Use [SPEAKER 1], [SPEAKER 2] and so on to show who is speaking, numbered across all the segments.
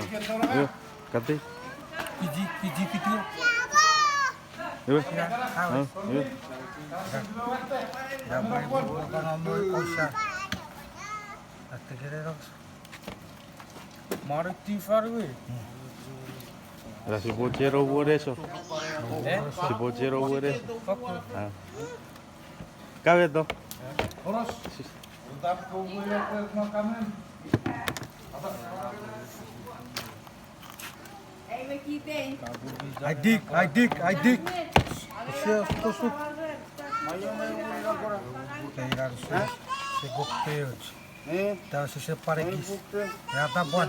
[SPEAKER 1] Yuk, ganti.
[SPEAKER 2] Piji video.
[SPEAKER 1] Yuk.
[SPEAKER 2] Ya,
[SPEAKER 1] Yuk.
[SPEAKER 2] ya baik kalau mau usah. Hasta querer. Mari tifar we.
[SPEAKER 1] Ahora si pochero por eso. Si pochero por eso. Ah. Cabe dos.
[SPEAKER 2] I dig. Tusuk. Kairar se gokteoch. Tahu se paregis. Ya tá bom.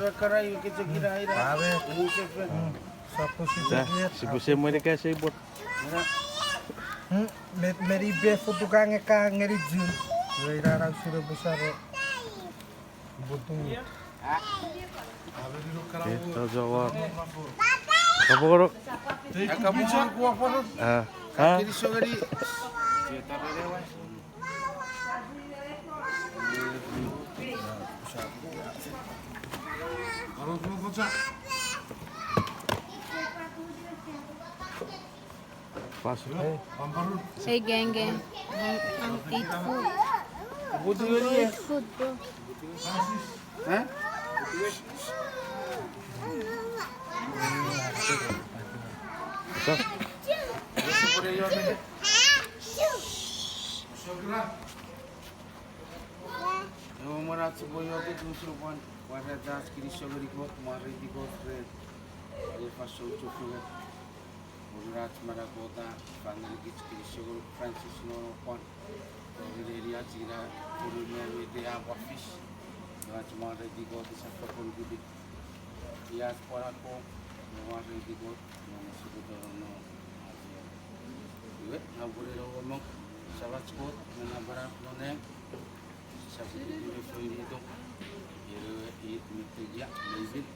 [SPEAKER 2] Sabe. Só
[SPEAKER 1] Ya, si puse muere que hace por.
[SPEAKER 2] Meri be fotukan ka ngeri jun. Kairar sudah besar. Butuh.
[SPEAKER 1] Esto jawab. Apa koro?
[SPEAKER 2] Kamu gua perut.
[SPEAKER 1] Ah. Ah.
[SPEAKER 2] Jadi sogari.
[SPEAKER 1] Paso.
[SPEAKER 3] Hey gang. Eat food. Eat food bro.
[SPEAKER 2] Hah?
[SPEAKER 1] So.
[SPEAKER 4] Merat sebuah itu musuhan pada das kiri sogari kot mari di kot red ada pasu cukup merat mara kota panggil kiri sogari Francis no pon dari dia cira purunya dia apa fish merat mara di kot sampai pun gede dia sekolah ko mari di kot mana sudah no Iwet ngabure ngomong sahabat kot mana barang noneng sabi dito so ito it mitya level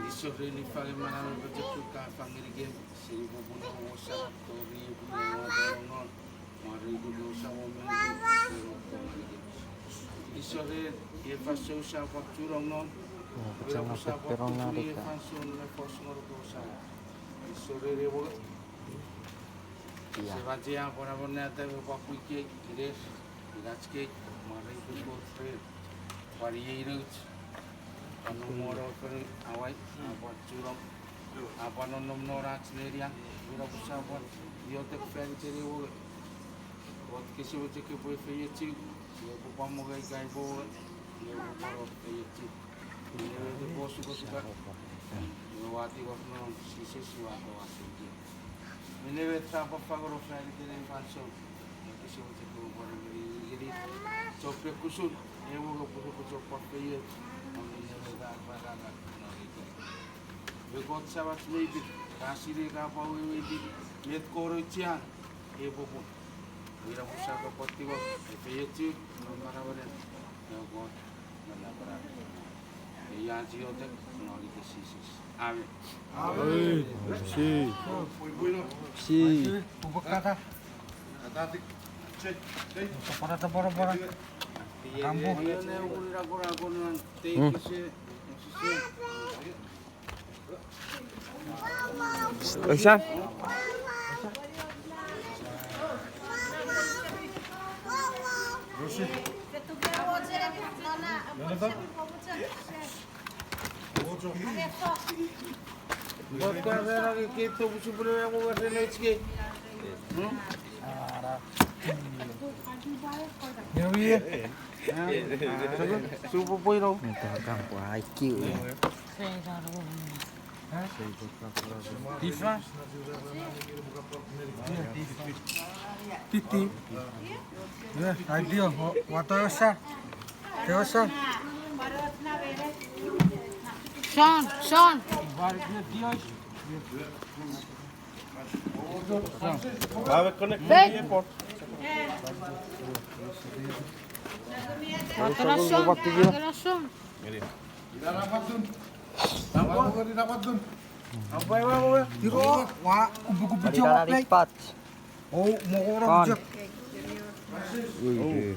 [SPEAKER 4] iso really fale manalo project ka pangirige siri mo puno mo sa tori mo no mari dulo sa mo pero iso re e faso sa factura non
[SPEAKER 1] Kacang apa perong narik ka.
[SPEAKER 4] iso re bo
[SPEAKER 1] Iya.
[SPEAKER 4] se va ya por abonate ko kuike ires Ilatske, mari itu kotre, variirut, anu moro per awai, apa curang, apa nonom norak sendirian, pura pusabot, diotek feri teri wo, buat kisi wo cek boy feyeci, dia bupa mo gai gai bo, dia bupa ro feyeci, dia itu bos suka, dia wati waf non sisi siwa to wasi, ini wetra apa fagoro feri teri fanso, kisi wo cek bo Sopir kusut, yang mau kusut pakai namanya dah barang. Bekot sahabat lebih kasih dia kapal lebih lihat korocian, ibu pun. Bila usaha kapati wak, efektif, mana mana, yang kot mana barang. Yang jiotek, nol itu sisi. Amin.
[SPEAKER 1] Amin. Si. Si.
[SPEAKER 2] Bubuk kata. Para. Kambuh.
[SPEAKER 1] Oisan.
[SPEAKER 4] Buat kau kita sebelum yang mau berlelaki.
[SPEAKER 2] Nyawi.
[SPEAKER 4] Supo po ito.
[SPEAKER 1] Ito kampo IQ.
[SPEAKER 2] Tifa. Titi. Ya, idea. Watosa. Teosa.
[SPEAKER 3] Sean.
[SPEAKER 1] Vai conectar
[SPEAKER 3] Vem.
[SPEAKER 1] aqui, pô.
[SPEAKER 3] Coração.
[SPEAKER 4] Apa yang mau?
[SPEAKER 2] Tiro, wa kubu-kubu
[SPEAKER 1] Tadi
[SPEAKER 2] jawab
[SPEAKER 1] kali
[SPEAKER 2] lagi.
[SPEAKER 1] lipat.
[SPEAKER 2] Oh, mau orang
[SPEAKER 1] Kon.
[SPEAKER 2] jak.
[SPEAKER 1] Wih.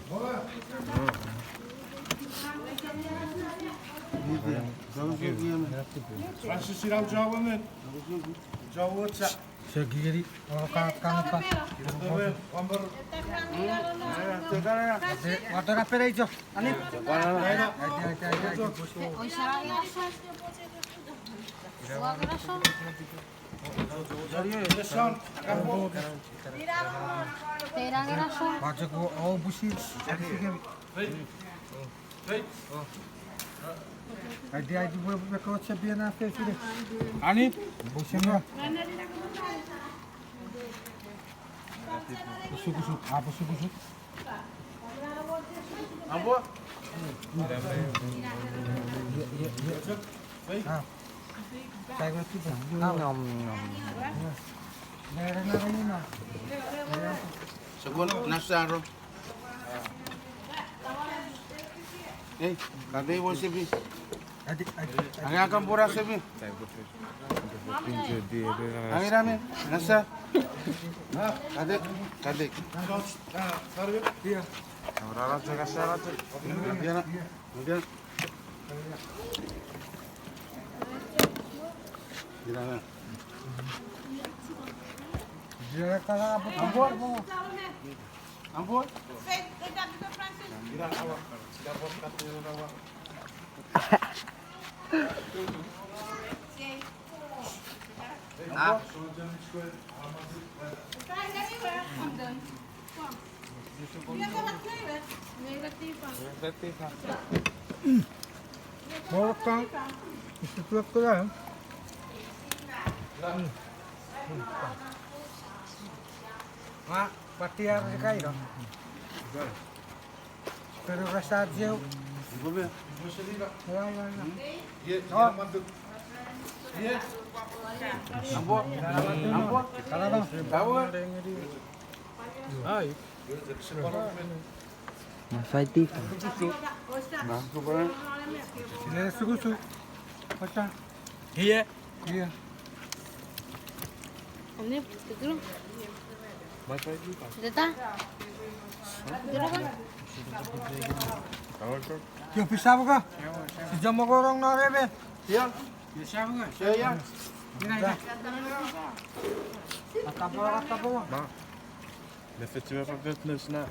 [SPEAKER 1] Francis siram Jawa men. Jawa cak.
[SPEAKER 2] Segiri orang kang apa?
[SPEAKER 1] Ambar.
[SPEAKER 2] Water apa lagi jo? Anip.
[SPEAKER 3] Ada Oisarang. Wagarason.
[SPEAKER 1] Son.
[SPEAKER 3] Terangarason.
[SPEAKER 2] Baca ko oh busi. Ada buat kau sebiar nafas sudah. Anip. Busi ni. Busuk. Apa busuk?
[SPEAKER 1] Apa?
[SPEAKER 2] Saya ngerti dah.
[SPEAKER 1] Ngom.
[SPEAKER 2] Nara ni na.
[SPEAKER 4] Sebut Nasaro. Kadai mo sibi.
[SPEAKER 2] Adik.
[SPEAKER 4] Ang akan pura sibi. Ang irami. Nasa. Kadai.
[SPEAKER 2] Iya.
[SPEAKER 4] Orang cakap salah tu. Dia. Gimana?
[SPEAKER 2] Dia kalau apa ampun.
[SPEAKER 4] Ampun.
[SPEAKER 2] Boleh itu tu lah. Mak, pati harus kaya dong. Pero rasa jauh.
[SPEAKER 4] Boleh.
[SPEAKER 2] Oh,
[SPEAKER 4] Ampun.
[SPEAKER 2] kalau dong.
[SPEAKER 4] Tahu kan?
[SPEAKER 1] Masai tif.
[SPEAKER 4] Nah, tu pernah.
[SPEAKER 2] Dia susu. Macam.
[SPEAKER 1] Iya.
[SPEAKER 2] Iya.
[SPEAKER 3] Ini betul.
[SPEAKER 1] Masai tif.
[SPEAKER 3] Data. Betul kan?
[SPEAKER 2] Yung bisa mo ka? Si Jam mo korong na rebe.
[SPEAKER 4] Yang.
[SPEAKER 2] Bisa mo ka?
[SPEAKER 4] Saya yang.
[SPEAKER 2] Atapo.
[SPEAKER 1] Men för du har faktiskt nu snart.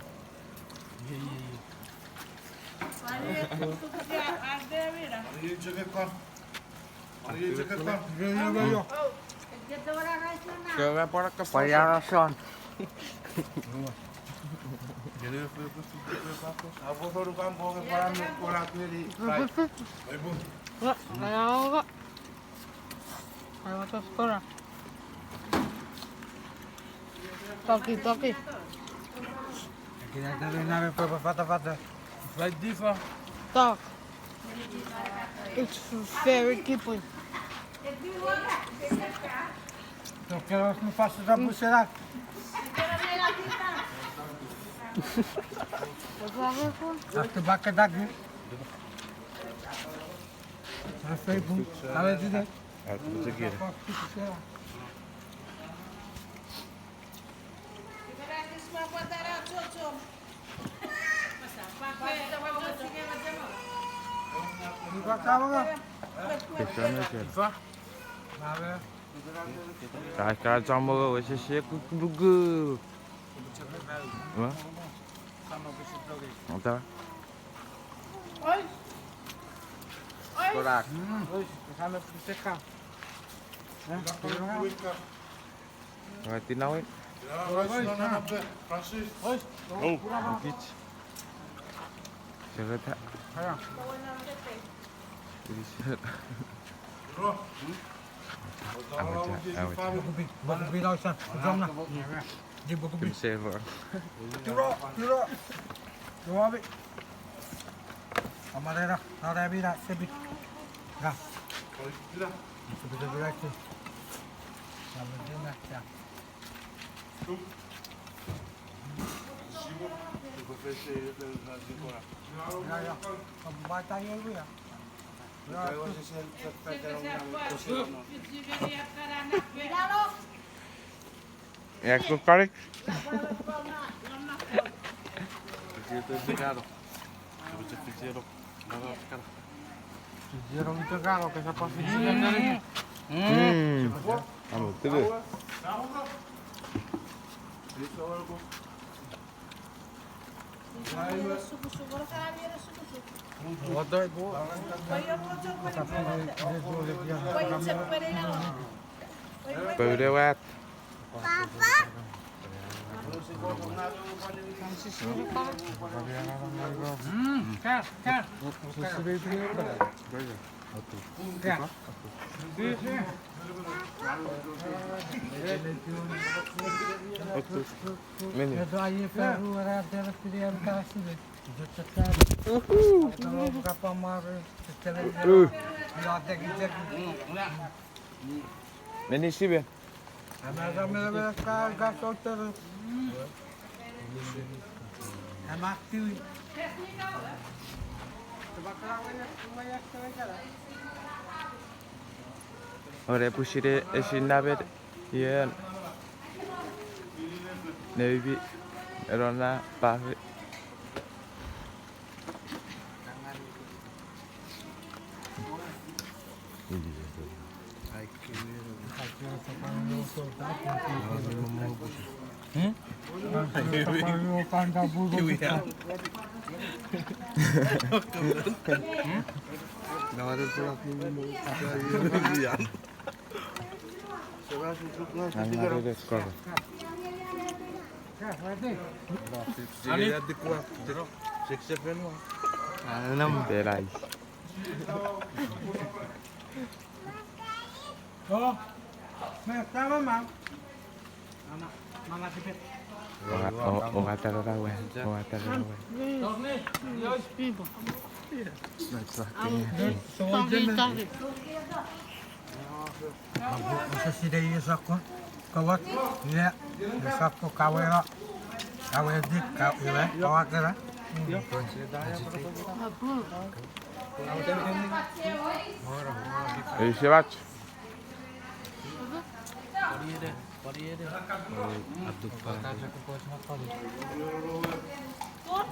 [SPEAKER 2] Yo.
[SPEAKER 1] Kau apa nak kasih?
[SPEAKER 5] Payarason.
[SPEAKER 4] Abu baru kampung ke Param Korak ni.
[SPEAKER 3] Enggak, mau kok. Ayo masuk sekolah. Toki.
[SPEAKER 2] Kita dari nabe pata.
[SPEAKER 1] Vai diva.
[SPEAKER 3] Talk. It's very keeping.
[SPEAKER 2] So kaya mo fast sa busera. After back dag. After boom. Sabe dizer.
[SPEAKER 1] Aku segera.
[SPEAKER 2] Iba kamu ka?
[SPEAKER 1] Betul
[SPEAKER 2] Iba. Nabe.
[SPEAKER 1] Kakak sama kau sesi aku buku. Apa? Apa?
[SPEAKER 5] Korak.
[SPEAKER 2] Sama buseka.
[SPEAKER 1] Kau tinau it.
[SPEAKER 4] Francis.
[SPEAKER 1] Oh, bukit. Jaga tak?
[SPEAKER 2] Kaya.
[SPEAKER 1] Jadi sihat.
[SPEAKER 2] Bago bilaw siya. Jom na. Di bago bilaw.
[SPEAKER 1] Server.
[SPEAKER 2] Turo. Luwabi. Amarera. Narabira. Sebi. Ga. Sebi ito. Sabi din na siya. Ya. Bata yun ya.
[SPEAKER 1] Ya, aku kali.
[SPEAKER 4] Itu picado. Itu picado. Nada, cara.
[SPEAKER 2] Jerong itu kalau ke siapa video dari
[SPEAKER 1] Anu terus.
[SPEAKER 2] Wadah ibu.
[SPEAKER 1] Berlewat.
[SPEAKER 2] Kar.
[SPEAKER 1] Ini.
[SPEAKER 2] Itu aja Peru ada pilihan kasih. Kalau berapa mar setelah dilatek
[SPEAKER 1] Ini sih ben.
[SPEAKER 2] Ada gasol terus. Emak tiwi.
[SPEAKER 1] Ore pushire esinabe yen. Nebi Rona Pahe. Terai.
[SPEAKER 2] Oh, sama mang. Mama tipet.
[SPEAKER 1] Oh kata rawe. Oh kata rawe.
[SPEAKER 3] People.
[SPEAKER 2] Soalnya
[SPEAKER 3] Sorry.
[SPEAKER 2] Masa sih dia sakko kawat ya sakko kawera dik kawera kawat kera
[SPEAKER 1] Siapa?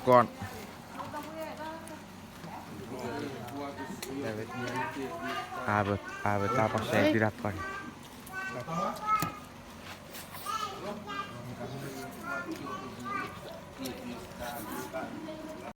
[SPEAKER 1] Kon. Abet apa saya tidak kon.